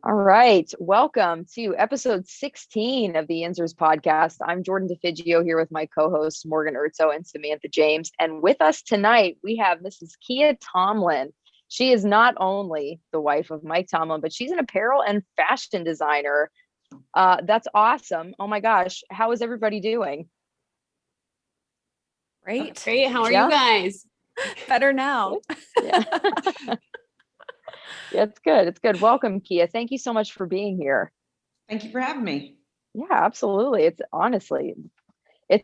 All right. Welcome to episode 16 of the Yinzhers podcast. I'm Jordan DeFigio here with my co-hosts Morgan Urzo and Samantha James. And with us tonight, we have Mrs. Kiya Tomlin. She is not only the wife of Mike Tomlin, but she's an apparel and fashion designer. That's awesome. Oh my gosh. How is everybody doing? Great. How are you guys? Better now. Yeah. Yeah, it's good. It's good. Welcome, Kiya. Thank you so much for being here. Thank you for having me. Yeah, absolutely. It's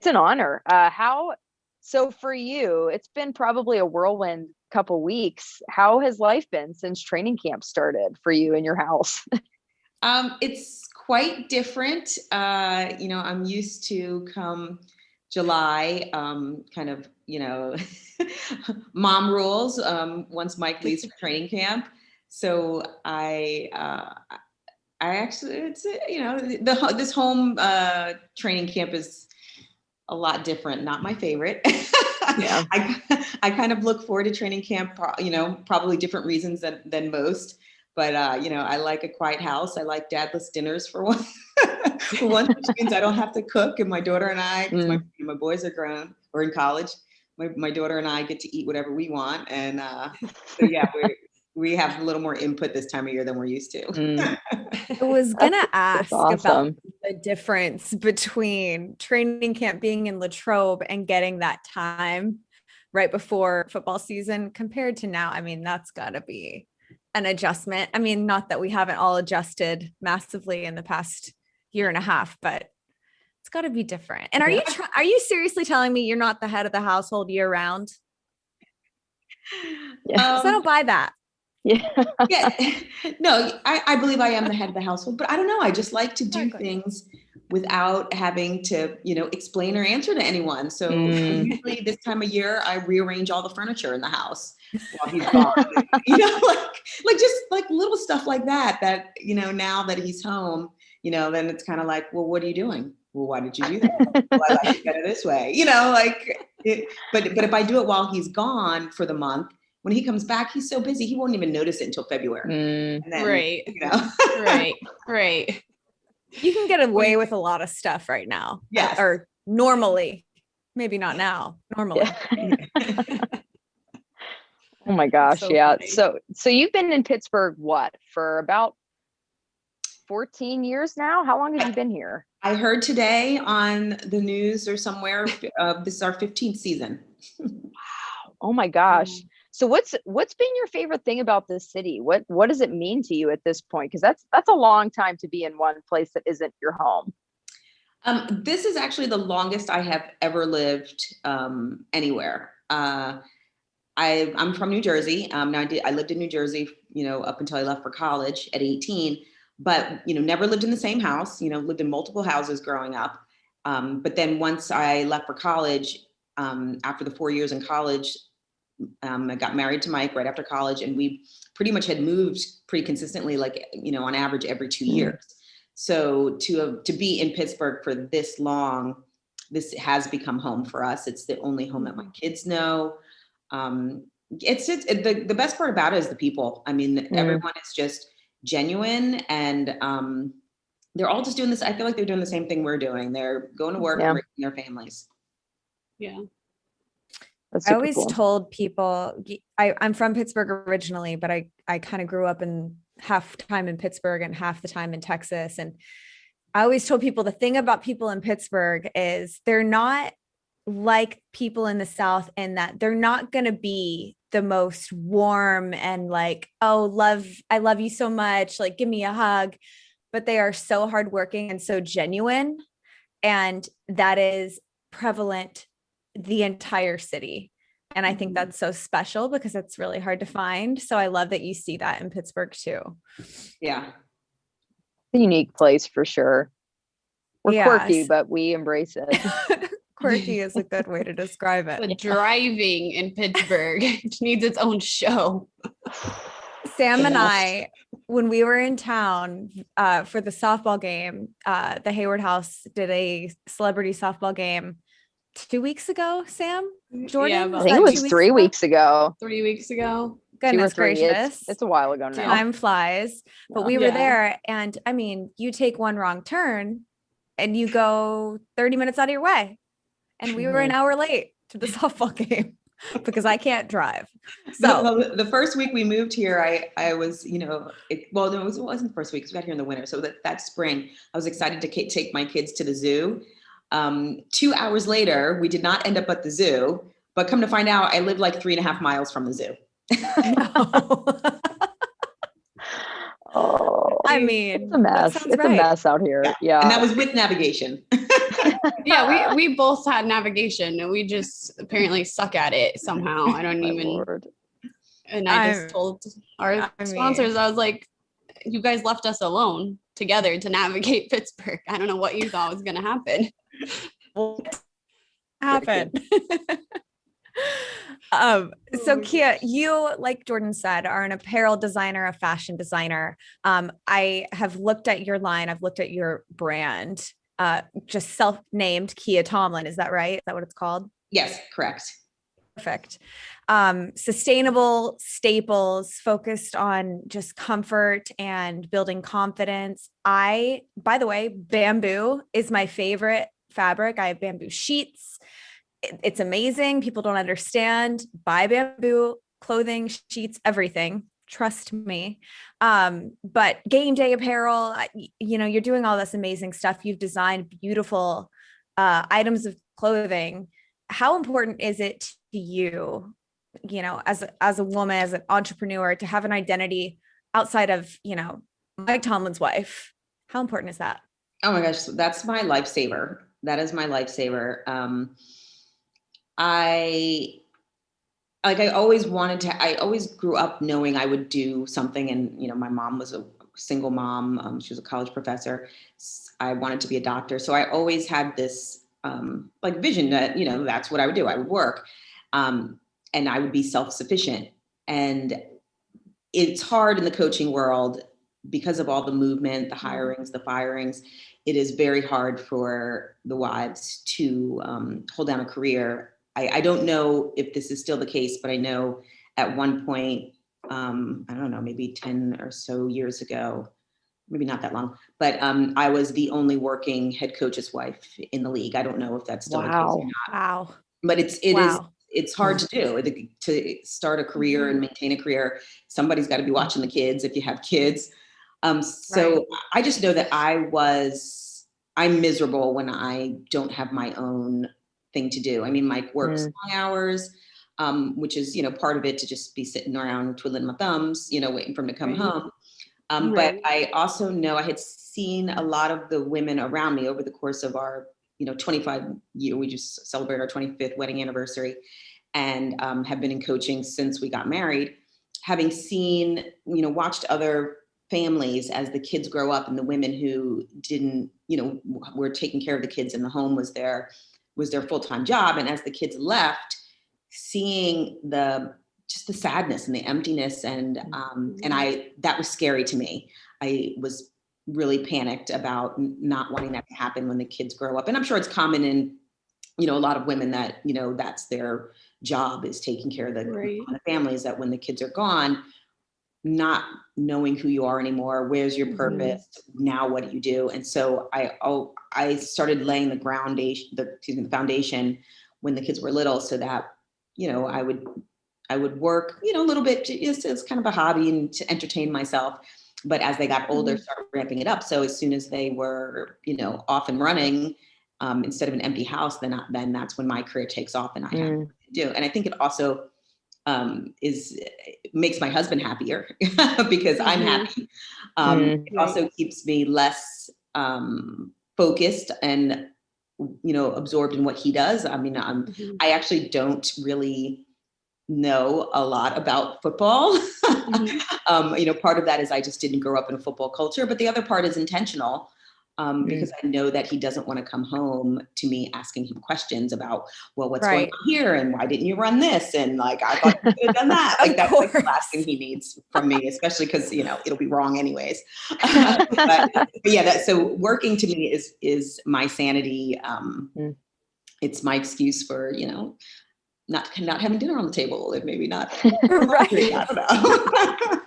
an honor. So for you, it's been probably a whirlwind couple weeks. How has life been since training camp started for you in your house? It's quite different. I'm used to come July, mom rules once Mike leaves for training camp. So I actually, this home training camp is a lot different. Not my favorite. Yeah. I kind of look forward to training camp, probably different reasons than most. But, I like a quiet house. I like dadless dinners for one, which means I don't have to cook. And my daughter and I, because my boys are grown or in college, my daughter and I get to eat whatever we want. And we have a little more input this time of year than we're used to. I was going to ask awesome. about the difference between training camp being in Latrobe and getting that time right before football season compared to now. I mean, that's got to be an adjustment. I mean, not that we haven't all adjusted massively in the past year and a half, but it's got to be different. And are you seriously telling me you're not the head of the household year round? Yeah. So I don't buy that. Yeah. No, I believe I am the head of the household, but I don't know. I just like to do things without having to, explain or answer to anyone. So usually this time of year, I rearrange all the furniture in the house while he's gone. Just little stuff like that, now that he's home, then it's kind of like, well, what are you doing? Well, why did you do that? Well, I like it better this way, but if I do it while he's gone for the month, when he comes back, he's so busy, he won't even notice it until February. And then, Right. You can get away with a lot of stuff right now. Yes. Or normally, maybe not now, normally. Yeah. Oh my gosh. So yeah. funny. So you've been in Pittsburgh, for about 14 years now? How long have you been here? I heard today on the news or somewhere, this is our 15th season. Wow. Oh my gosh. So what's been your favorite thing about this city? What does it mean to you at this point? Because that's a long time to be in one place that isn't your home. This is actually the longest I have ever lived anywhere. I'm from New Jersey. I lived in New Jersey, up until I left for college at 18, but, never lived in the same house, lived in multiple houses growing up. But then once I left for college, after the 4 years in college, I got married to Mike right after college, and we pretty much had moved pretty consistently, on average every 2 years. So to be in Pittsburgh for this long, this has become home for us. It's the only home that my kids know. The best part about it is the people. I mean, everyone is just genuine, and they're all just doing this. I feel like they're doing the same thing we're doing. They're going to work and raising their families. Yeah. I always told people, I'm from Pittsburgh originally, but I kind of grew up in half time in Pittsburgh and half the time in Texas. And I always told people the thing about people in Pittsburgh is they're not like people in the South, in that they're not going to be the most warm and I love you so much, like, give me a hug, but they are so hardworking and so genuine. And that is prevalent the entire city. And I think that's so special because it's really hard to find. So I love that you see that in Pittsburgh too. Yeah. It's a unique place for sure. We're quirky, but we embrace it. Quirky is a good way to describe it. The driving in Pittsburgh needs its own show. Sam and I, when we were in town for the softball game, the Hayward House did a celebrity softball game 2 weeks ago, Sam? Jordan? Yeah, I think it was 3 weeks ago. 3 weeks ago. Goodness 2 or 3. gracious. It's a while ago now. Time flies. But we were there, and I mean, you take one wrong turn and you go 30 minutes out of your way. And we were an hour late to the softball game because I can't drive. So the first week we moved here, I was, no, it wasn't the first week because we got here in the winter. So that spring, I was excited to take my kids to the zoo. 2 hours later, we did not end up at the zoo, but come to find out, I live like 3.5 miles from the zoo. No. Oh, I mean, it's a mess. It's a mess out here. Yeah. And that was with navigation. Yeah, we both had navigation and we just apparently suck at it somehow. I don't even. Lord. And I just told our sponsors, I was like, you guys left us alone together to navigate Pittsburgh. I don't know what you thought was going to happen. What happened? So Kiya, you, like Jordan said, are an apparel designer, a fashion designer. I have looked at your line. I've looked at your brand, just self-named Kiya Tomlin. Is that right? Is that what it's called? Yes, correct. Perfect. Sustainable staples focused on just comfort and building confidence. By the way, bamboo is my favorite fabric. I have bamboo sheets. It's amazing. People don't understand. Buy bamboo clothing, sheets, everything. Trust me. But game day apparel, you're doing all this amazing stuff. You've designed beautiful items of clothing. How important is it to you, as a woman, as an entrepreneur, to have an identity outside of, Mike Tomlin's wife? How important is that? Oh my gosh, that's my lifesaver. That is my lifesaver. I always grew up knowing I would do something. And, my mom was a single mom. She was a college professor. I wanted to be a doctor. So I always had this vision that, that's what I would do. I would work and I would be self-sufficient. And it's hard in the coaching world because of all the movement, the hirings, the firings. It is very hard for the wives to hold down a career. I don't know if this is still the case, but I know at one point, I don't know, maybe 10 or so years ago, maybe not that long, but I was the only working head coach's wife in the league. I don't know if that's still the case or not. Wow. But it's hard to do, to start a career and maintain a career. Somebody's got to be watching the kids if you have kids. So I just know that I'm miserable when I don't have my own thing to do. I mean, Mike works long hours, which is, part of it, to just be sitting around twiddling my thumbs, waiting for him to come home. But I also know I had seen a lot of the women around me over the course of our, 25 year, we just celebrated our 25th wedding anniversary, and have been in coaching since we got married, having seen, watched other families as the kids grow up, and the women who didn't, were taking care of the kids in the home was their full-time job. And as the kids left, seeing the sadness and the emptiness, and that was scary to me. I was really panicked about not wanting that to happen when the kids grow up. And I'm sure it's common in, a lot of women that, that's their job, is taking care of the families, that when the kids are gone, not knowing who you are anymore, where's your purpose, now what do you do? And so I started laying the foundation when the kids were little, so that, I would work, a little bit, just as kind of a hobby and to entertain myself. But as they got older, started ramping it up. So as soon as they were, off and running, instead of an empty house, then that's when my career takes off and I have to do. And I think it also makes my husband happier because I'm happy. It also keeps me less focused and, absorbed in what he does. I mean, I actually don't really know a lot about football. Part of that is I just didn't grow up in a football culture, but the other part is intentional. Because I know that he doesn't want to come home to me asking him questions about, well, what's going on here? And why didn't you run this? And I thought you could have done that. That's the last thing he needs from me, especially because, it'll be wrong anyways. but yeah, so working to me is my sanity. It's my excuse for, not having dinner on the table, and maybe not. Right. I don't know.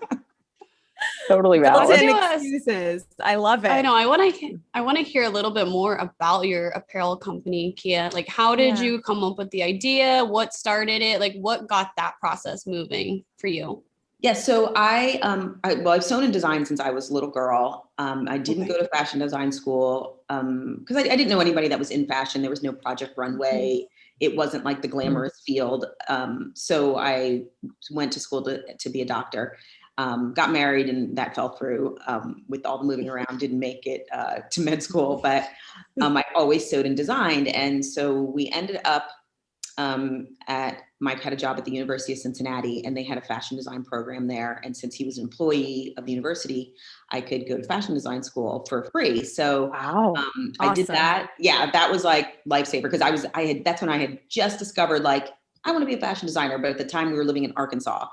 Totally valid. Excuses. I love it. I know. I want to hear a little bit more about your apparel company, Kiya. Like, how did you come up with the idea? What started it? Like, what got that process moving for you? Yeah, so I've sewn and designed since I was a little girl. I didn't go to fashion design school because I didn't know anybody that was in fashion. There was no Project Runway. It wasn't like the glamorous field. So I went to school to be a doctor. Got married, and that fell through with all the moving around. Didn't make it to med school, but I always sewed and designed. And so we ended up Mike had a job at the University of Cincinnati, and they had a fashion design program there. And since he was an employee of the university, I could go to fashion design school for free. So wow. I did that. Yeah, that was like lifesaver, because that's when I had just discovered, like, I want to be a fashion designer. But at the time we were living in Arkansas,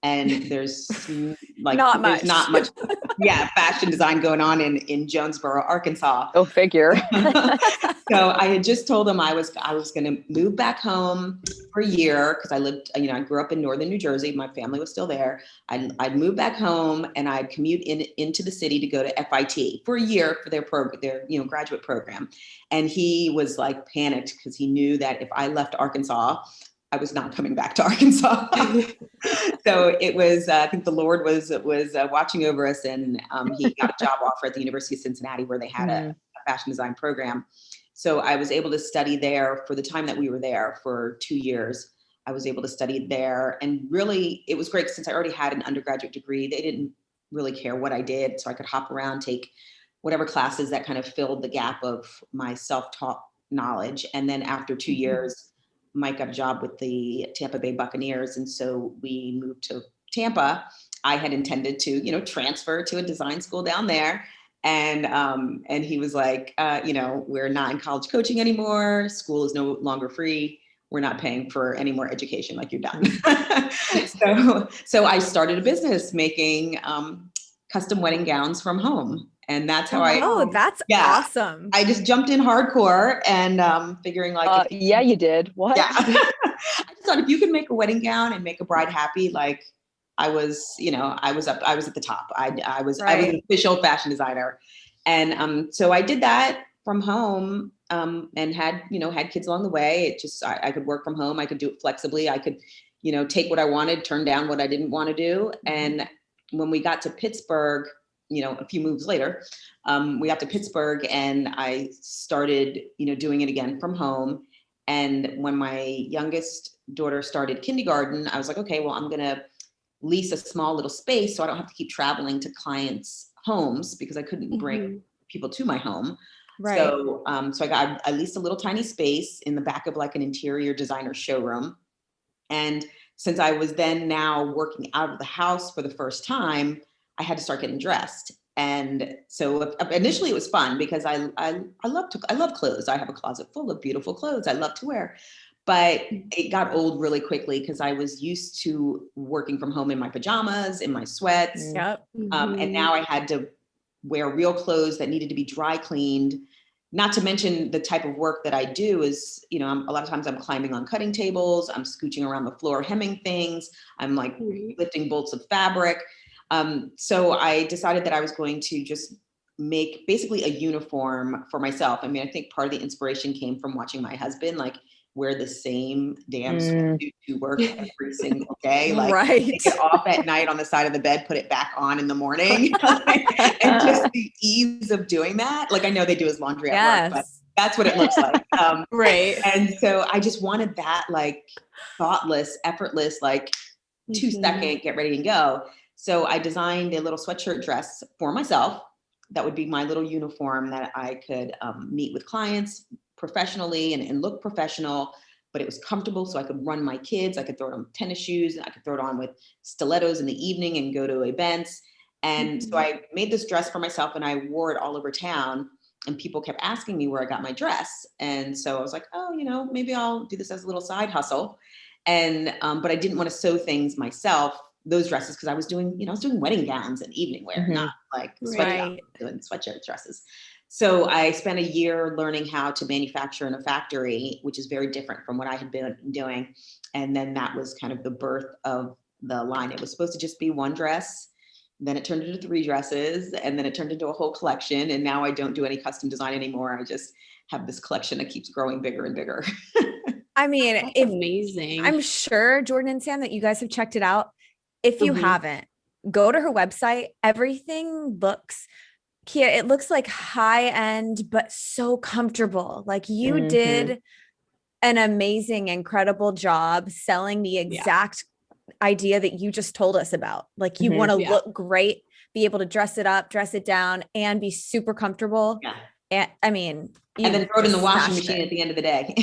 and there's like not much fashion design going on in Jonesboro, Arkansas. Go figure. So I had just told him I was going to move back home for a year, because I grew up in northern New Jersey. My family was still there. I'd move back home, and I'd commute into the city to go to FIT for a year for their graduate program. And he was like panicked, because he knew that if I left Arkansas, I was not coming back to Arkansas. So it was, I think the Lord was watching over us, and he got a job offer at the University of Cincinnati, where they had a fashion design program. So I was able to study there for the time that we were there for 2 years. I was able to study there, and really it was great, since I already had an undergraduate degree. They didn't really care what I did, so I could hop around, take whatever classes that kind of filled the gap of my self-taught knowledge. And then after 2 years, Mike got a job with the Tampa Bay Buccaneers. And so we moved to Tampa. I had intended to, transfer to a design school down there. And he was like, we're not in college coaching anymore. School is no longer free. We're not paying for any more education. Like, you're done. So I started a business making custom wedding gowns from home. And that's how that's awesome. I just jumped in hardcore, and figuring like, you did. What? Yeah. I just thought, if you can make a wedding gown and make a bride happy, like, I was at the top. I was an official fashion designer. And so I did that from home, and had kids along the way. It just, I could work from home. I could do it flexibly. I could, take what I wanted, turn down what I didn't want to do. And when we got to Pittsburgh, a few moves later, we got to Pittsburgh, and I started, doing it again from home. And when my youngest daughter started kindergarten, I was like, okay, well, I'm going to lease a small little space, so I don't have to keep traveling to clients' homes, because I couldn't bring people to my home. Right. So I leased a little tiny space in the back of like an interior designer showroom. And since I was then now working out of the house for the first time, I had to start getting dressed. And so initially it was fun, because I love clothes. I have a closet full of beautiful clothes I love to wear. But it got old really quickly, because I was used to working from home in my pajamas, in my sweats. Yep. And now I had to wear real clothes that needed to be dry cleaned. Not to mention the type of work that I do is, a lot of times I'm climbing on cutting tables, I'm scooching around the floor, hemming things, I'm like lifting bolts of fabric. So I decided that I was going to just make basically a uniform for myself. I mean, I think part of the inspiration came from watching my husband, like, wear the same damn sweatsuit to work every single day. Like, take it off at night on the side of the bed, put it back on in the morning. And just the ease of doing that. Like, I know they do his laundry at work, but that's what it looks like. Right. And so I just wanted that, like, thoughtless, effortless, like 2-second, get ready and go. So I designed a little sweatshirt dress for myself. That would be my little uniform that I could meet with clients professionally and look professional, but it was comfortable, so I could run my kids. I could throw it on with tennis shoes, and I could throw it on with stilettos in the evening and go to events. And so I made this dress for myself, and I wore it all over town, and people kept asking me where I got my dress. And so I was like, oh, maybe I'll do this as a little side hustle. And but I didn't want to sew things myself, those dresses, because I was doing wedding gowns and evening wear, not like doing sweatshirt dresses. So I spent a year learning how to manufacture in a factory, which is very different from what I had been doing. And then that was kind of the birth of the line. It was supposed to just be one dress. Then it turned into 3 dresses, and then it turned into a whole collection. And now I don't do any custom design anymore. I just have this collection that keeps growing bigger and bigger. I mean, that's amazing. I'm sure, Jordan and Sam, that you guys have checked it out. If you haven't, go to her website. Everything looks, Kiya, it looks like high end, but so comfortable. Like you did an amazing, incredible job selling the exact idea that you just told us about. Like you want to look great, be able to dress it up, dress it down, and be super comfortable. Yeah. And I mean, and then throw it in the washing machine at the end of the day.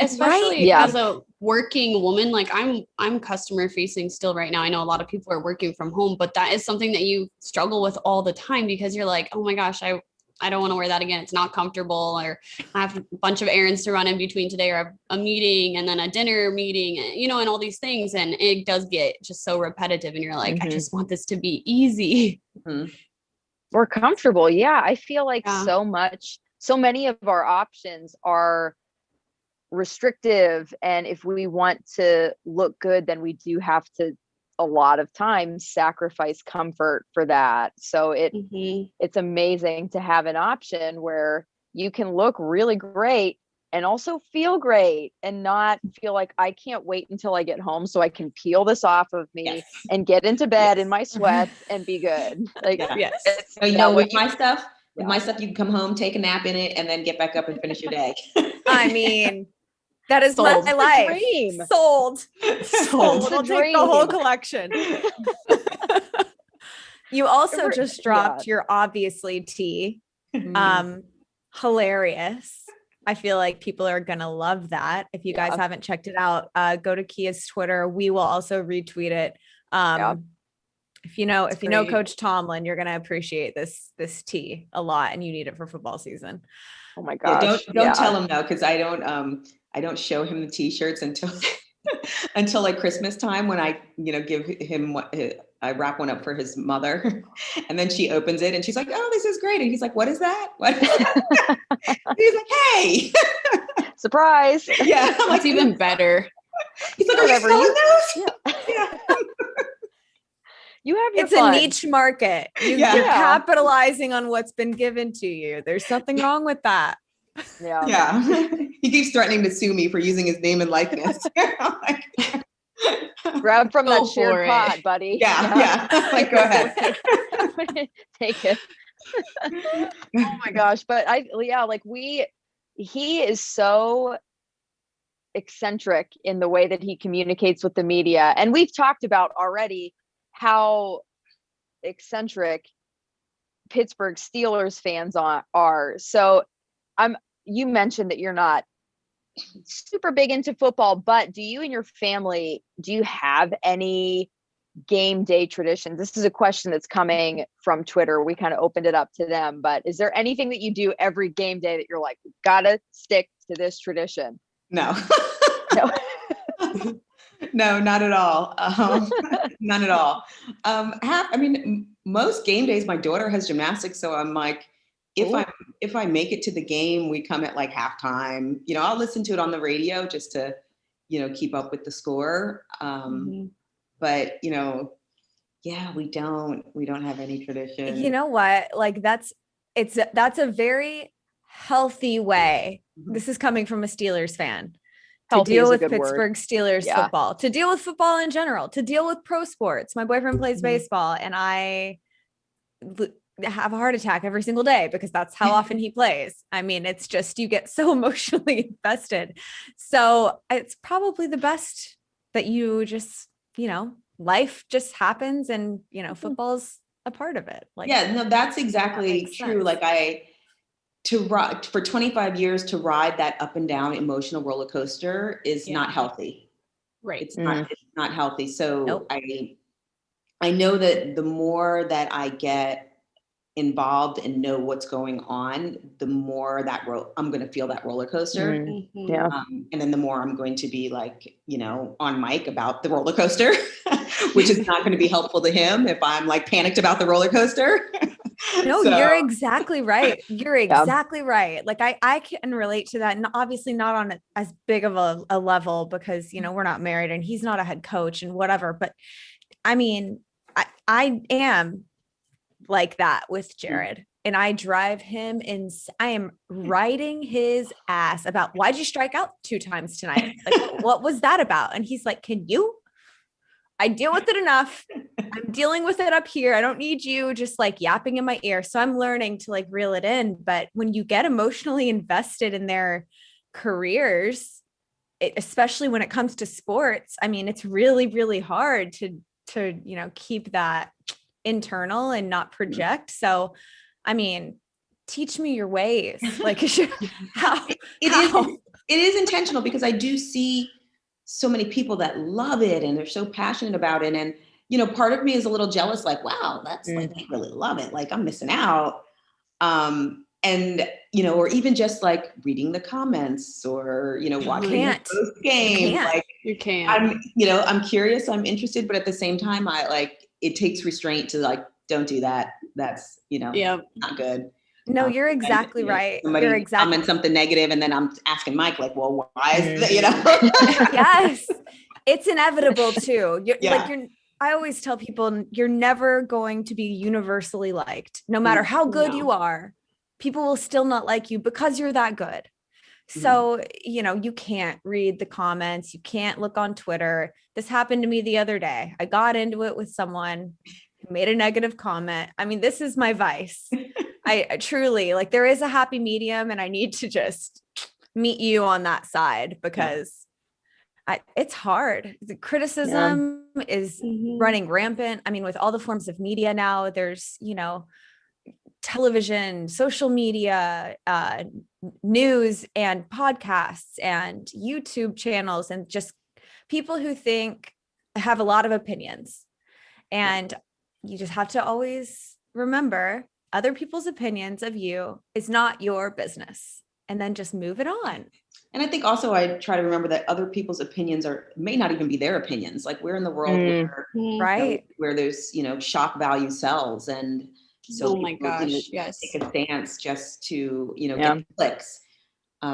Especially as a working woman, like I'm customer facing still right now. I know a lot of people are working from home, but that is something that you struggle with all the time because you're like, oh my gosh, I don't want to wear that again. It's not comfortable, or I have a bunch of errands to run in between today, or a meeting and then a dinner meeting, and all these things. And it does get just so repetitive. And you're like, I just want this to be easy. Or comfortable. Yeah. I feel like so many of our options are restrictive. And if we want to look good, then we do have to a lot of times sacrifice comfort for that. So it's amazing to have an option where you can look really great and also feel great and not feel like I can't wait until I get home so I can peel this off of me and get into bed in my sweats and be good. Like, so, with my stuff, you can come home, take a nap in it, and then get back up and finish your day. I mean, that is my life. Dream. Sold. I'll take the whole collection. You also just dropped your obviously tea. Hilarious. I feel like people are going to love that. If you guys haven't checked it out, go to Kiya's Twitter. We will also retweet it. If you know Coach Tomlin, you're going to appreciate this tea a lot, and you need it for football season. Oh my gosh. Don't tell him though, because I don't show him the t-shirts until like Christmas time, when I give him I wrap one up for his mother, and then she opens it and she's like, "Oh, this is great." And he's like, "What is that?" What is that? He's like, "Hey, surprise!" Yeah, I'm like, even better. He's like, "Are you selling those?" Yeah. You have your It's fun. a niche market. You're capitalizing on what's been given to you. There's nothing wrong with that. Yeah. He keeps threatening to sue me for using his name and likeness. Grab from that shared pot, buddy. Yeah. Like, go ahead. Take it. Oh my gosh. But he is so eccentric in the way that he communicates with the media. And we've talked about already how eccentric Pittsburgh Steelers fans are. So you mentioned that you're not super big into football, but do you and your family, do you have any game day traditions? This is a question that's coming from Twitter. We kind of opened it up to them, but is there anything that you do every game day that you're like, gotta stick to this tradition? No. No, not at all. None at all. Most game days, my daughter has gymnastics, so I'm like, if I make it to the game, we come at like halftime. I'll listen to it on the radio just to, keep up with the score. But we don't have any tradition. You know what? Like that's a very healthy way. This is coming from a Steelers fan. To deal with Pittsburgh Steelers football, to deal with football in general, to deal with pro sports. My boyfriend plays baseball, and I have a heart attack every single day because that's how often he plays. I mean, it's just, you get so emotionally invested. So it's probably the best that you just, life just happens, and, football's a part of it. Like, that's exactly true. Sense. Like for 25 years to ride that up and down emotional roller coaster is not healthy. Right. It's not healthy. So I know that the more that I get involved and know what's going on, the more that I'm going to feel that roller coaster. And then the more I'm going to be like, on mic about the roller coaster, which is not going to be helpful to him if I'm like panicked about the roller coaster. No, you're exactly right. You're exactly right. Like I can relate to that. And obviously not on as big of a level because, you know, we're not married and he's not a head coach and whatever. But I mean, I am like that with Jared. And I drive him I am riding his ass about why'd you strike out 2 times tonight? Like, what was that about? And he's like, I deal with it enough. I'm dealing with it up here. I don't need you just like yapping in my ear. So I'm learning to like reel it in. But when you get emotionally invested in their careers, especially when it comes to sports, I mean, it's really, really hard to, you know, keep that internal and not project. So, I mean, teach me your ways. Like how it is intentional because I do see so many people that love it and they're so passionate about it. And, you know, part of me is a little jealous, like, wow, that's like, they really love it. Like I'm missing out. And, you know, or even just like reading the comments or, you know, watching the post game. Like you can't. I'm curious, I'm interested, but at the same time, it takes restraint to like, don't do that. That's, not good. No, you're exactly right. Somebody comment something negative and then I'm asking Mike like, well, why is that, Yes. It's inevitable too. I always tell people you're never going to be universally liked. No matter how good you are, people will still not like you because you're that good. So, you know, you can't read the comments. You can't look on Twitter. This happened to me the other day. I got into it with someone who made a negative comment. I mean, this is my vice. I truly like there is a happy medium and I need to just meet you on that side because it's hard. The criticism is running rampant. I mean, with all the forms of media now, there's, you know, television, social media, news and podcasts and YouTube channels and just people who have a lot of opinions. And you just have to always remember other people's opinions of you is not your business and then just move it on. And I think also I try to remember that other people's opinions may not even be their opinions. Like we're in the world where there's, you know, shock value sells. And so my gosh, yes. Take a stance just to, you know, get clicks.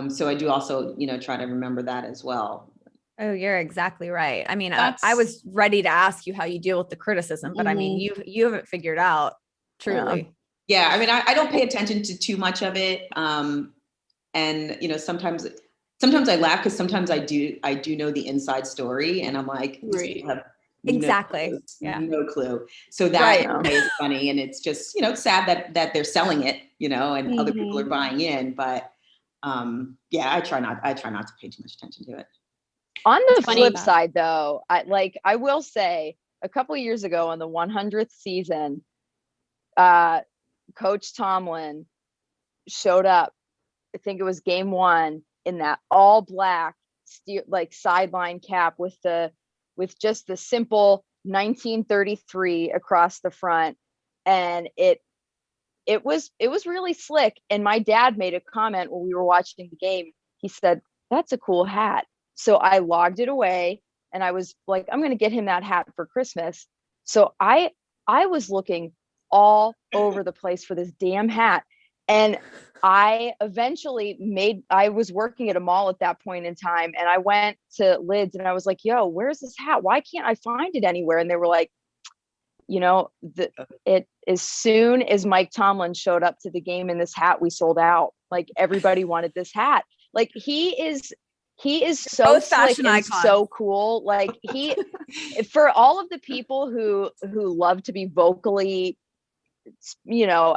So I do also, you know, try to remember that as well. Oh, you're exactly right. I mean, I was ready to ask you how you deal with the criticism, but I mean, you haven't figured out truly. Yeah. I mean, I don't pay attention to too much of it. And, you know, sometimes I laugh because sometimes I do know the inside story and I'm like, exactly. No clue. So that is funny. And it's just, you know, it's sad that they're selling it, you know, and other people are buying in, but I try not to pay too much attention to it. On the flip side though, I will say a couple of years ago on the 100th season, Coach Tomlin showed up. I think it was game 1 in that all black sideline cap with just the simple 1933 across the front. And it was really slick. And my dad made a comment when we were watching the game. He said, "That's a cool hat." So I logged it away and I was like, I'm going to get him that hat for Christmas. So I was looking all over the place for this damn hat. And I eventually I was working at a mall at that point in time. And I went to Lids and I was like, yo, where's this hat? Why can't I find it anywhere? And they were like, you know, as soon as Mike Tomlin showed up to the game in this hat, we sold out. Like everybody wanted this hat. Like he is so slick and so cool. Like for all of the people who love to be vocally, you know,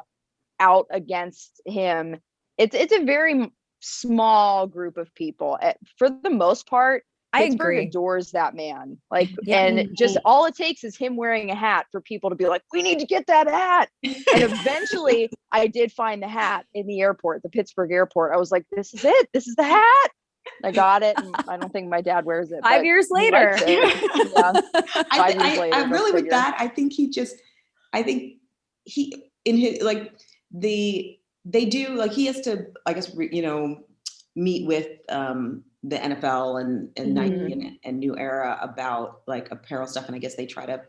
out against him, it's a very small group of people. For the most part, Pittsburgh adores that man. Like, and just all it takes is him wearing a hat for people to be like, we need to get that hat. And eventually I did find the hat in the airport, the Pittsburgh airport. I was like, this is it. This is the hat. I got it. And I don't think my dad wears it. 5 years later. 5 years later. I really with that. I think he in his they do like he has to, I guess, you know, meet with the NFL and Nike and New Era about like apparel stuff, and I guess they try to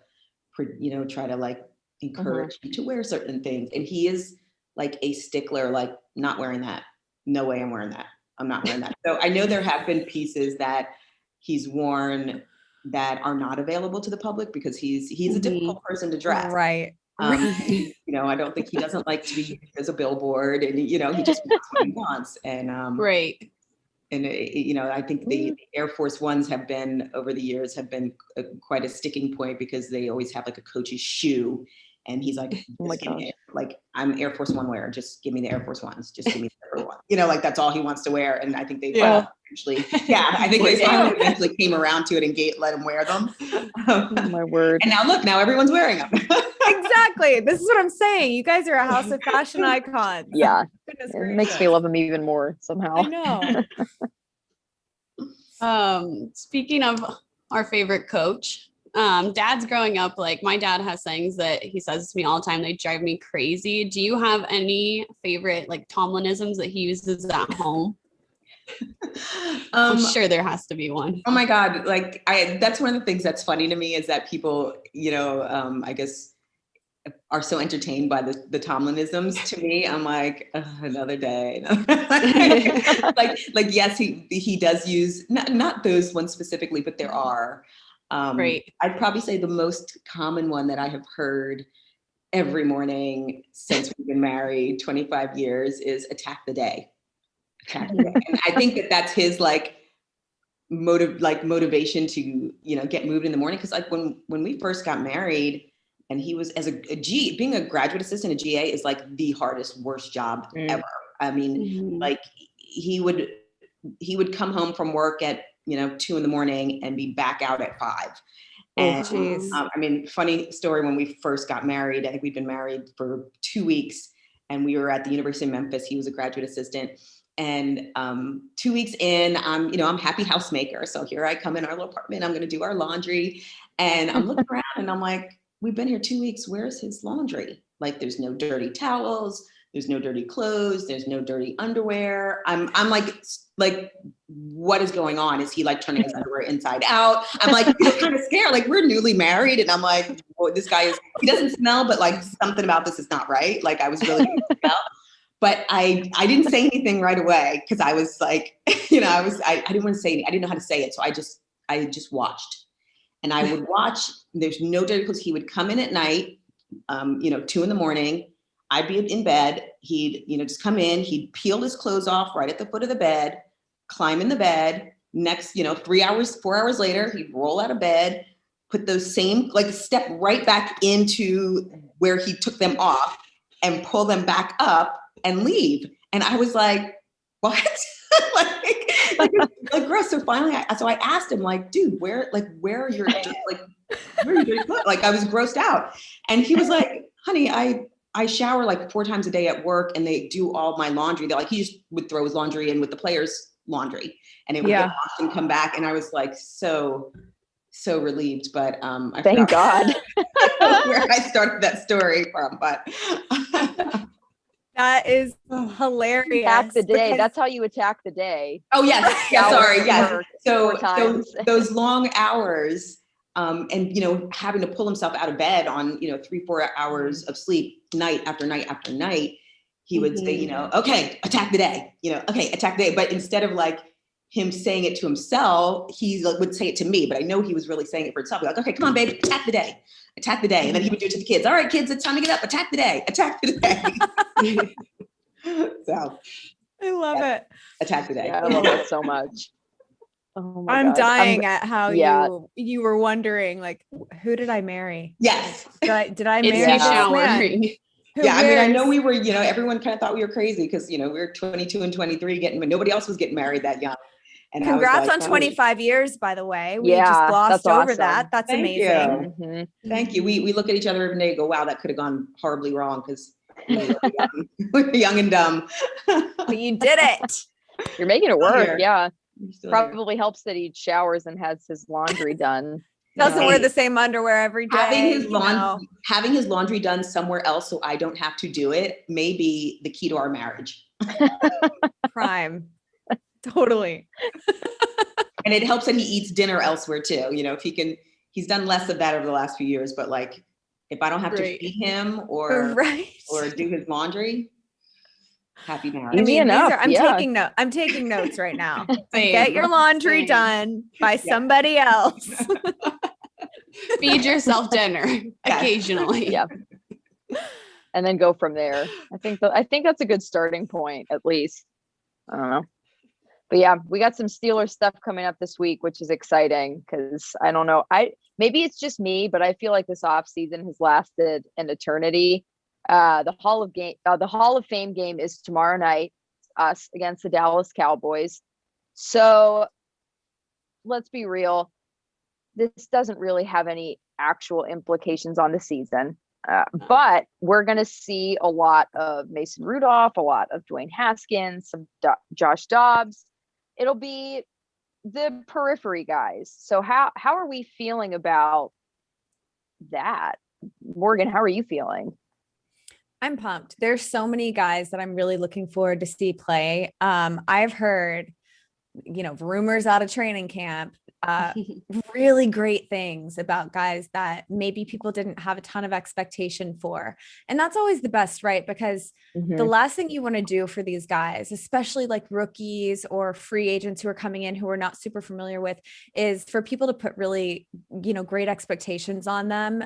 like encourage him to wear certain things. And he is like a stickler, like not wearing that. No way I'm wearing that. I'm not wearing that. So I know there have been pieces that he's worn that are not available to the public because he's a difficult person to dress. Right. You know, I don't think he doesn't like to be used as a billboard, and you know, he just wants what he wants. And right. And you know, I think the Air Force Ones have been over the years quite a sticking point because they always have like a coach's shoe, and he's like, oh my gosh. Like I'm Air Force One wearer, just give me the Air Force Ones, just give me the Air Force One. You know, like that's all he wants to wear. And I think they eventually, I think they finally eventually came around to it and let him wear them. Oh my word! And now everyone's wearing them. Exactly. This is what I'm saying. You guys are a house of fashion icons. Yeah, it makes me love him even more somehow. I know. Speaking of our favorite coach. Dads growing up, like my dad has sayings that he says to me all the time. They drive me crazy. Do you have any favorite like Tomlinisms that he uses at home? I'm sure there has to be one. Oh my God. Like that's one of the things that's funny to me is that people, you know, I guess are so entertained by the Tomlinisms. To me, I'm like, another day. like yes, he does use not those ones specifically, but there are. Right. I'd probably say the most common one that I have heard every morning since we've been married 25 years is attack the day. Attack the day. And I think that that's his like motivation to, you know, get moved in the morning. Cause like when we first got married and he was being a graduate assistant at GA is like the worst job ever. I mean, like he would come home from work at, 2 a.m. and be back out at 5. And I mean, funny story, when we first got married, I think we'd been married for 2 weeks and we were at the University of Memphis. He was a graduate assistant. And 2 weeks in, I'm happy housemaker. So here I come in our little apartment, I'm going to do our laundry. And I'm looking around and I'm like, we've been here 2 weeks. Where's his laundry? Like, there's no dirty towels. There's no dirty clothes. There's no dirty underwear. I'm like, what is going on? Is he like turning his underwear inside out? I'm like, kind of scared. Like, we're newly married. And I'm like, well, this guy he doesn't smell, but like something about this is not right. Like I was really smell. But I didn't say anything right away because I was like, I didn't want to say anything. I didn't know how to say it. So I just watched. And I would watch, there's no dirty clothes. He would come in at night, 2 a.m. I'd be in bed. He'd, just come in, he'd peel his clothes off right at the foot of the bed, climb in the bed. Next, 4 hours later, he'd roll out of bed, put those same, step right back into where he took them off and pull them back up and leave. And I was like, what? like gross. So finally, I asked him, like, dude, where are your, where are your clothes? Like, I was grossed out. And he was like, honey, I shower like 4 times a day at work and they do all my laundry. They're like, he just would throw his laundry in with the players' laundry and it would get washed and come back. And I was like, so relieved, but thank God where I started that story from, but that is hilarious. Attack the day. That's how you attack the day. Oh yes. Yeah. Sorry. Yes. So those long hours, and having to pull himself out of bed on 3-4 hours of sleep night after night after night, he would say, okay, attack the day, okay, attack the day. But instead of like him saying it to himself, he would say it to me, but I know he was really saying it for himself. Like, okay, come on, babe, attack the day. Attack the day. And then he would do it to the kids. All right, kids, it's time to get up. Attack the day. Attack the day. So I love it. Attack the day. Yeah, I love it so much. Oh my I'm God. dying at how you were wondering, like, who did I marry? Yes. Did I Is marry he showering? Yeah, I mean, I know we were, everyone kind of thought we were crazy because, we were 22 and 23 but nobody else was getting married that young. And congrats on 25 years, by the way. We just glossed over that. That's amazing. Mm-hmm. Thank you. We look at each other every day and go, wow, that could have gone horribly wrong because we were young and dumb. But you did it. You're making it work. Yeah. Probably helps that he showers and has his laundry done. Doesn't wear the same underwear every day. Having his laundry done somewhere else so I don't have to do it may be the key to our marriage. Prime. Totally. And it helps that he eats dinner elsewhere too. If he can, he's done less of that over the last few years, but like If I don't have to feed him or do his laundry, happy marriage. Easy enough. I'm taking notes right now. Get your laundry done by somebody else. Feed yourself dinner occasionally. Yeah. And then go from there. I think that's a good starting point, at least. I don't know. But yeah, we got some Steelers stuff coming up this week, which is exciting because I don't know. Maybe it's just me, but I feel like this offseason has lasted an eternity. The Hall of Fame game is tomorrow night, us against the Dallas Cowboys. So let's be real. This doesn't really have any actual implications on the season. But we're going to see a lot of Mason Rudolph, a lot of Dwayne Haskins, some Josh Dobbs. It'll be the periphery guys. So how are we feeling about that? Morgan, how are you feeling? I'm pumped. There's so many guys that I'm really looking forward to see play. I've heard, rumors out of training camp, really great things about guys that maybe people didn't have a ton of expectation for. And that's always the best, right? Because the last thing you want to do for these guys, especially like rookies or free agents who are coming in, who we're not super familiar with, is for people to put really, great expectations on them.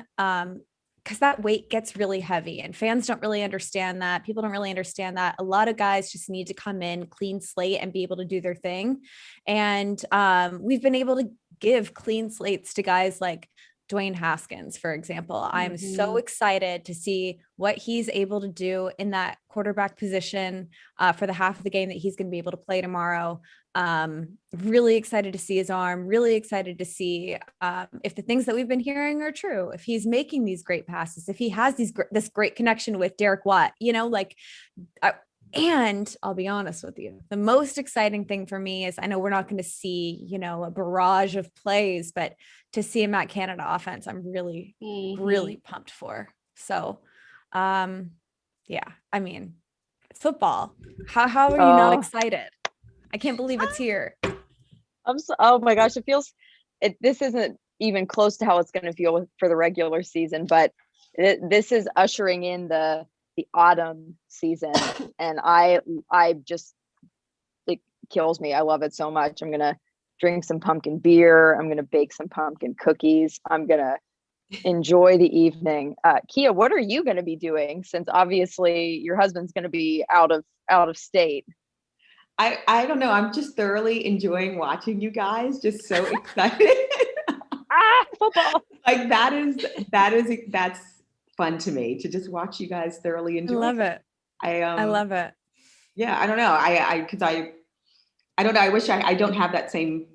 Because that weight gets really heavy and fans don't really understand that. People don't really understand that. A lot of guys just need to come in clean slate and be able to do their thing. And we've been able to give clean slates to guys like Dwayne Haskins, for example. I'm so excited to see what he's able to do in that quarterback position for the half of the game that he's going to be able to play tomorrow. Really excited to see his arm, really excited to see if the things that we've been hearing are true, if he's making these great passes, if he has this great connection with Derek Watt, and I'll be honest with you, the most exciting thing for me is I know we're not going to see, a barrage of plays, but to see a Matt Canada offense, I'm really, really pumped for. So, yeah, I mean, it's football. How are you not excited? I can't believe it's here. Oh my gosh, this isn't even close to how it's going to feel for the regular season, but this is ushering in the autumn season, and it kills me. I love it so much. I'm gonna drink some pumpkin beer. I'm gonna bake some pumpkin cookies. I'm gonna enjoy the evening. Kiya, what are you gonna be doing, since obviously your husband's gonna be out of state? I don't know. I'm just thoroughly enjoying watching you guys. Just so excited. Football. Like that's fun to me to just watch you guys thoroughly enjoy. I love it. I love it. Yeah, I don't know. I don't know. I wish I don't have that same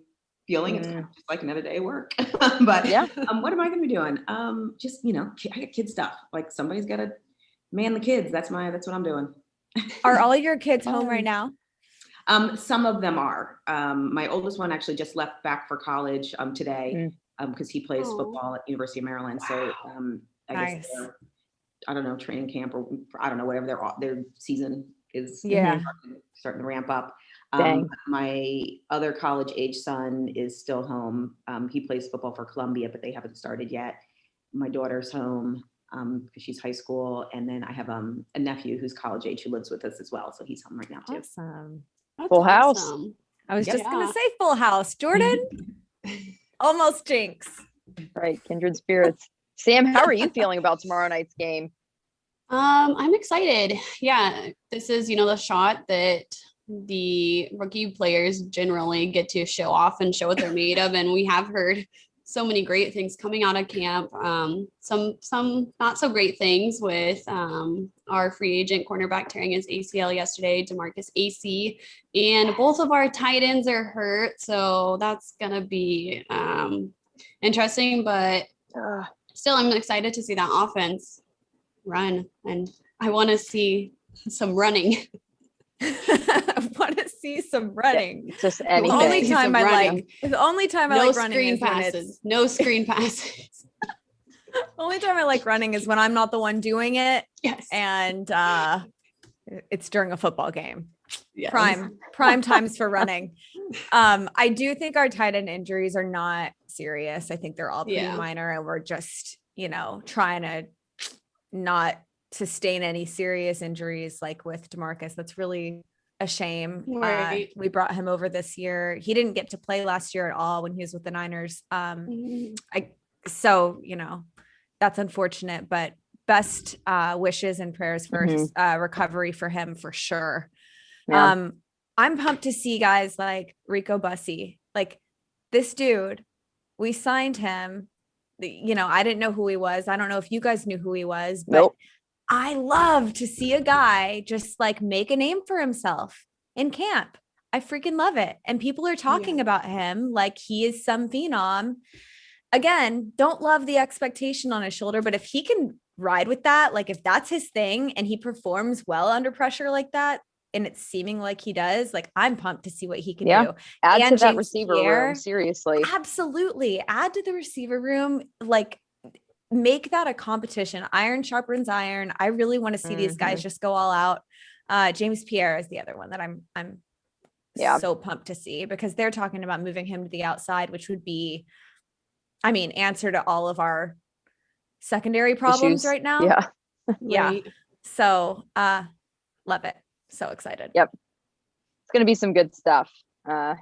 feeling. It's kind of just like another day of work. But yeah, what am I going to be doing? Just I got kid stuff. Like somebody's got to man the kids. That's what I'm doing. Are all your kids home right now? Some of them are. My oldest one actually just left back for college today because he plays football at University of Maryland. Wow. So I guess I don't know, training camp or I don't know, whatever their season is starting to ramp up. My other college age son is still home. He plays football for Columbia, but they haven't started yet. My daughter's home because she's high school. And then I have a nephew who's college age who lives with us as well. So he's home right now too. Awesome. Full house. I was just going to say full house. Jordan, almost jinx. Right. Kindred spirits. Sam, how are you feeling about tomorrow night's game? I'm excited. Yeah, this is, the shot that the rookie players generally get to show off and show what they're made of. And we have heard so many great things coming out of camp. Some not so great things with our free agent cornerback tearing his ACL yesterday, DeMarcus AC, and both of our tight ends are hurt. So that's going to be interesting, but still, I'm excited to see that offense run, and I want to see some running. I want to see some running. Yeah, just anything. The only time I like running is no screen passes. Only time I like running is when I'm not the one doing it. Yes. And it's during a football game. Yes. Prime times for running. I do think our tight end injuries are not serious. I think they're all pretty minor, and we're just, trying to not sustain any serious injuries like with DeMarcus. That's really a shame. Right. We brought him over this year. He didn't get to play last year at all when he was with the Niners. So, you know, that's unfortunate, but best wishes and prayers for recovery for him for sure. Yeah. I'm pumped to see guys like Rico Bussey. Like this dude, we signed him. You know, I didn't know who he was. I don't know if you guys knew who he was, but nope. I love to see a guy just like make a name for himself in camp. I freaking love it. And people are talking about him like he is some phenom. Again, don't love the expectation on his shoulder, but if he can ride with that, like if that's his thing and he performs well under pressure like that, and it's seeming like he does, like I'm pumped to see what he can do. Add to that receiver room, seriously. Absolutely. Add to the receiver room, like make that a competition. Iron sharpens iron. I really want to see these guys just go all out. James Pierre is the other one that I'm so pumped to see, because they're talking about moving him to the outside, which would be, I mean, answer to all of our secondary problems right now. Yeah. Yeah. Right. So love it. So excited. Yep. It's going to be some good stuff. I'm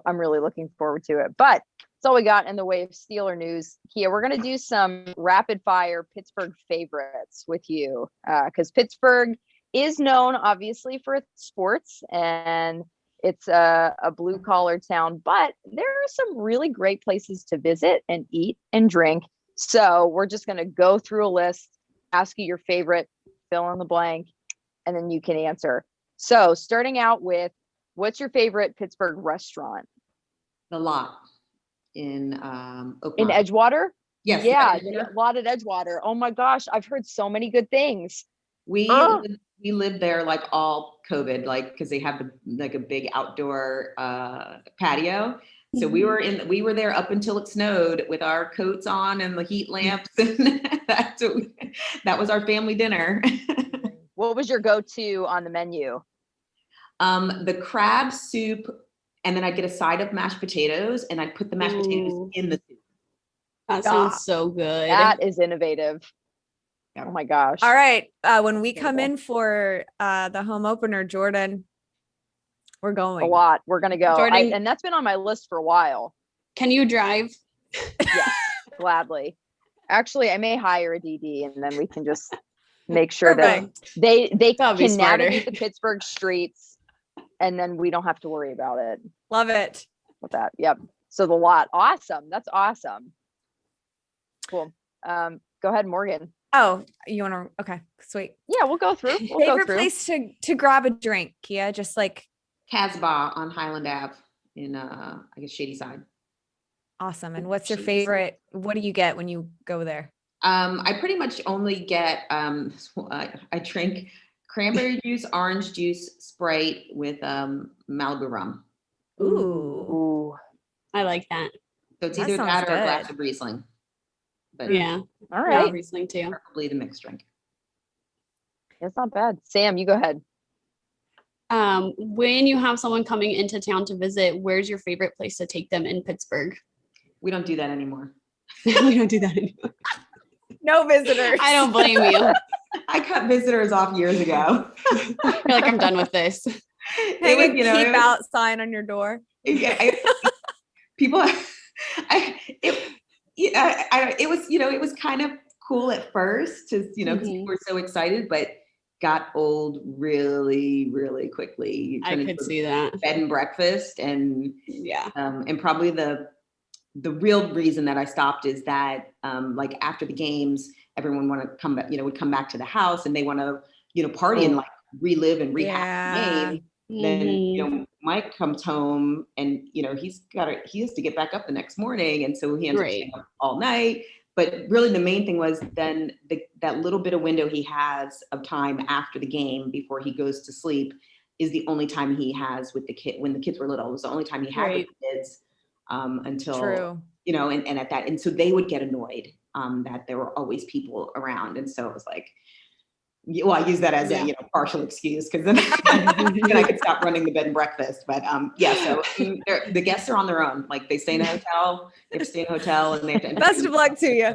really looking forward to it. But that's all we got in the way of Steeler news. Kiya, we're going to do some rapid fire Pittsburgh favorites with you, because Pittsburgh is known obviously for its sports and it's a blue collar town, but there are some really great places to visit and eat and drink. So we're just going to go through a list, ask you your favorite, fill in the blank, and then you can answer. So starting out with, what's your favorite Pittsburgh restaurant? The Lot in Oakmont. In Edgewater? Yes. Yeah, the Lot at Edgewater. Oh my gosh, I've heard so many good things. We lived there like all COVID, like because they have a big outdoor patio. So we were there up until it snowed with our coats on and the heat lamps, and that was our family dinner. What was your go-to on the menu? The crab soup, and then I'd get a side of mashed potatoes, and I'd put the mashed potatoes in the soup. That sounds so good. That is innovative. Oh my gosh. All right. When we come in for the home opener, Jordan, we're going. A lot. We're going to go. And that's been on my list for a while. Can you drive? Yes, gladly. Actually, I may hire a DD and then we can just make sure that they can navigate the Pittsburgh streets and then we don't have to worry about it. Love it. With that. Yep. So the Lot. Awesome. That's awesome. Cool. Go ahead, Morgan. Oh, you want to? Okay, sweet. Yeah, we'll go through. Favorite place to grab a drink, Kiya? Just like Casbah on Highland Ave in, I guess, Shadyside. Awesome. And what's your favorite? What do you get when you go there? I pretty much only get, I drink cranberry juice, orange juice, Sprite with Malibu rum. Ooh. I like that. So it's either that or a glass of Riesling. But yeah. All right. Yeah, Riesling too. Probably the mixed drink. That's not bad. Sam, you go ahead. When you have someone coming into town to visit, where's your favorite place to take them in Pittsburgh? We don't do that anymore. We don't do that anymore. No visitors. I don't blame you. I cut visitors off years ago. You're like, I'm done with this. Hang a keep out sign on your door. People, it was kind of cool at first to, because people were so excited, but got old really, really quickly. I could see that. Bed and breakfast, and and probably the real reason that I stopped is that like after the games, everyone would come back to the house and they want to party and like relive and rehash the game. Then Mike comes home and he has to get back up the next morning, and so he ends up staying up all night. But really the main thing was then that little bit of window he has of time after the game before he goes to sleep is the only time he has with the kid. When the kids were little, it was the only time he had with the kids until and at that, and so they would get annoyed that there were always people around, and so it was like, well, I use that as a partial excuse because then I could stop running the bed and breakfast. But so the guests are on their own. Like they stay in a hotel, they have to stay in a hotel, and they have to. Best of luck to you.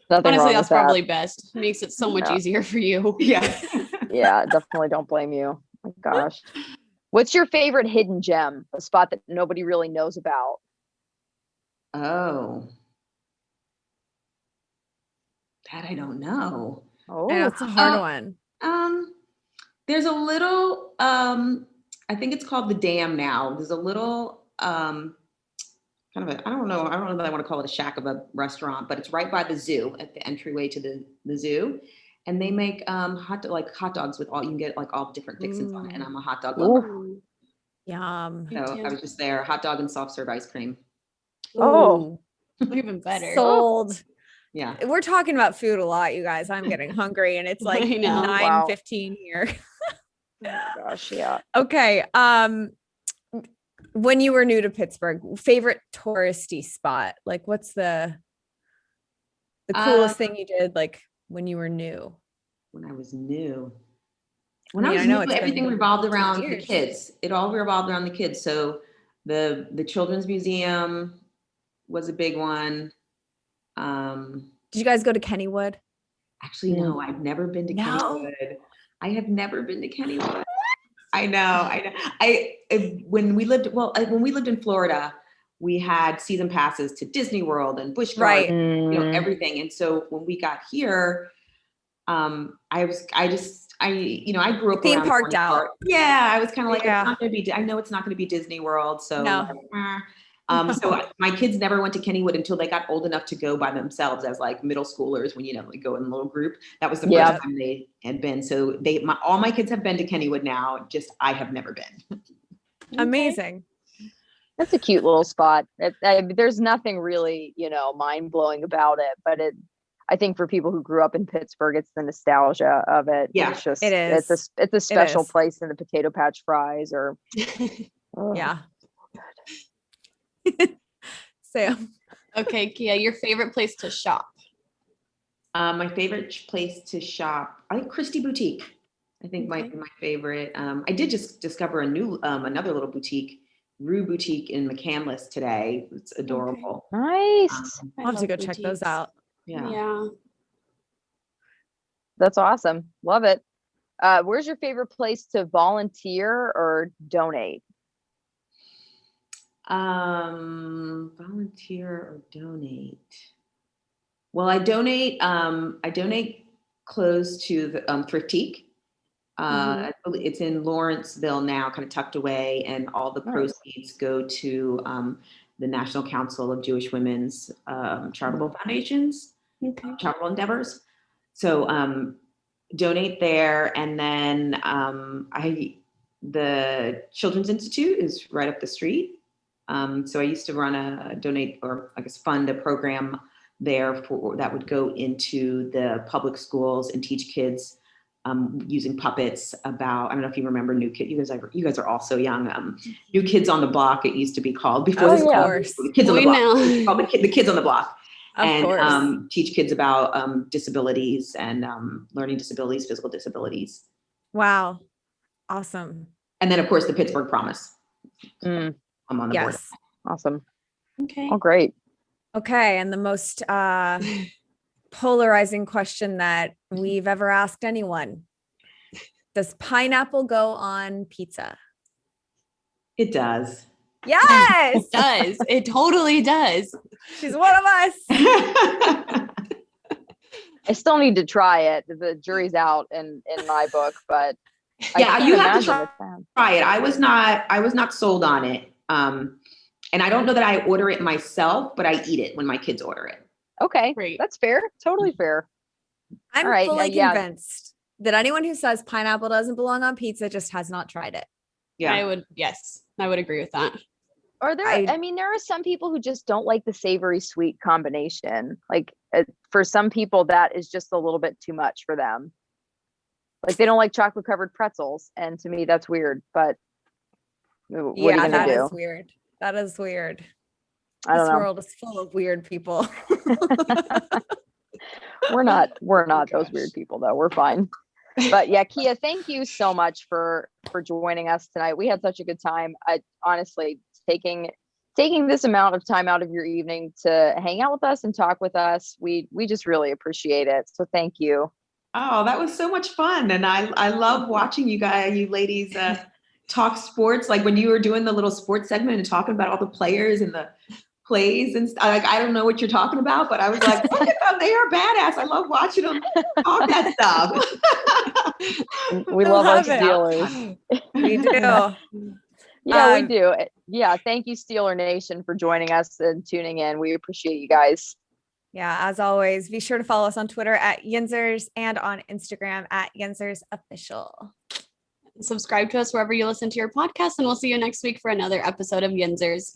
Nothing Honestly, wrong that's with probably that. best. Makes it so much easier for you. Yeah. Yeah, definitely don't blame you. Oh, gosh. What's your favorite hidden gem? A spot that nobody really knows about? Oh, that I don't know. I know Oh, it's a hard one. There's a little, I think it's called the Dam now. There's a little, kind of a, I don't know if I want to call it a shack of a restaurant, but it's right by the zoo at the entryway to the zoo. And they make hot dogs with all, you can get like all different fixings on it. And I'm a hot dog lover. ooh. Yum. So I was just there, hot dog and soft serve ice cream. Oh. Even better. Sold. Yeah. We're talking about food a lot, you guys. I'm getting hungry and it's like I know. 9:15 here. Oh my gosh, yeah. Okay. When you were new to Pittsburgh, favorite touristy spot? Like what's the coolest thing you did like when you were new? When I was new. Everything revolved around the kids. It all revolved around the kids. So the Children's Museum was a big one. Did you guys go to Kennywood? Actually, no, I've never been to Kennywood. I have never been to Kennywood. I know. When we lived in Florida, we had season passes to Disney World and Busch Gardens, everything. And so when we got here, I grew up theme around parked out. Yeah, I was kind of like, it's not going to be. I know it's not going to be Disney World, so. No. So my kids never went to Kennywood until they got old enough to go by themselves as like middle schoolers when, like go in a little group. That was the first time they had been. So all my kids have been to Kennywood now, just I have never been. Amazing. That's a cute little spot. There's nothing really, mind blowing about it, but I think for people who grew up in Pittsburgh, it's the nostalgia of it. Yeah, it's just, it is. It's a special place in the potato patch fries or. Yeah. Sam. Okay, Kiya, your favorite place to shop? My favorite place to shop, I think Christie Boutique. I think might be my favorite. I did just discover another little boutique, Rue Boutique in McCandless today. It's adorable. Okay. Nice. I'll have to go check those out. Yeah. That's awesome. Love it. Where's your favorite place to volunteer or donate? Volunteer or donate. Well, I donate clothes to the Thriftique. It's in Lawrenceville now, kind of tucked away, and all the proceeds go to the National Council of Jewish Women's Charitable Foundations, charitable endeavors. So donate there, and then the Children's Institute is right up the street. So I used to run fund a program there that would go into the public schools and teach kids using puppets about, I don't know if you remember New Kids. You guys are all so young. New Kids on the Block, it used to be called before. Of course. Kids on the Block. Called the Kids on the Block. Of course. Teach kids about disabilities and learning disabilities, physical disabilities. Wow. Awesome. And then of course the Pittsburgh Promise. I'm on the board. Awesome. Okay. Oh, great. Okay. And the most polarizing question that we've ever asked anyone. Does pineapple go on pizza? It does. Yes. It does. It totally does. She's one of us. I still need to try it. The jury's out in my book, but yeah, you have to try it. I was not sold on it. And I don't know that I order it myself, but I eat it when my kids order it. Okay. Great. That's fair. Totally fair. I'm fully convinced that anyone who says pineapple doesn't belong on pizza just has not tried it. Yeah. I would agree with that. Or there are some people who just don't like the savory sweet combination. Like for some people, that is just a little bit too much for them. Like they don't like chocolate covered pretzels. And to me, that's weird, but what are you gonna do? Is weird. That is weird. I don't know. This world is full of weird people. We're not those weird people though. We're fine. But yeah, Kiya, thank you so much for joining us tonight. We had such a good time. I honestly taking taking this amount of time out of your evening to hang out with us and talk with us. We just really appreciate it. So thank you. Oh, that was so much fun. And I love watching you ladies talk sports. Like when you were doing the little sports segment and talking about all the players and the plays and like, I don't know what you're talking about, but I was like, look at them, they are badass. I love watching them talk that stuff. We love our Steelers. We do. Yeah, we do. Yeah, thank you, Steeler Nation, for joining us and tuning in. We appreciate you guys. Yeah, as always, be sure to follow us on Twitter at Yinzhers and on Instagram at Yinzhers Official. Subscribe to us wherever you listen to your podcast, and we'll see you next week for another episode of Yinzhers.